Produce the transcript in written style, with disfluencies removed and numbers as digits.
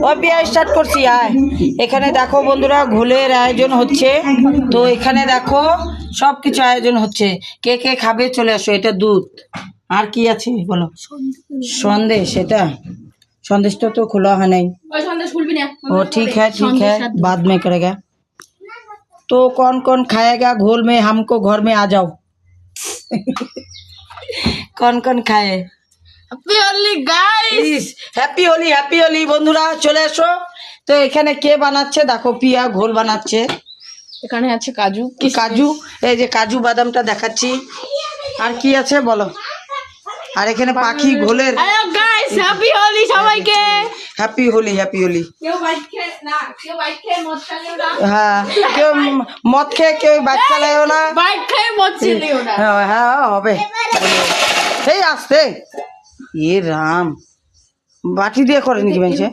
ও পিয়া start করছি। আয় এখানে দেখো বন্ধুরা, ঘোলের আয়োজন হচ্ছে। তো এখানে দেখো সব কিছু আয়োজন হচ্ছে। কে কে খাবে চলে আসো। এটা দুধ, আর কি আছে বলো? সন্দেশ। এটা সন্দেশটা তো খোলা হয় নাই। ओ ठीक है, बाद में करेगा। तो कौन कौन खाएगा घोल में? हमको घर में आ जाओ। कौन कौन खाए? হ্যাপি হোলি বন্ধুরা, চলে এসো। তো এখানে কে বানাচ্ছে দেখো, পিয়া ঘোল বানাচ্ছে। এখানে আছে কাজু, কাজু, এই যে কাজু বাদামটা দেখাচ্ছি। আর কি আছে বলো? আর এখানে পাখি ঘোলের। হ্যালো গাইস, হ্যাপি হোলি সবাইকে। হ্যাপি হোলি। কেউ বাইক খেয়ে মদ চালিও না। হ্যাঁ, কেউ মদ খেয়ে কেউ বাইক চালায়ও না। বাইক খেয়ে মদ চালিও না। হ্যাঁ হবে। এই আসতে এ রাম, বাটি দিয়ে করে নাকি বেঞ্চে?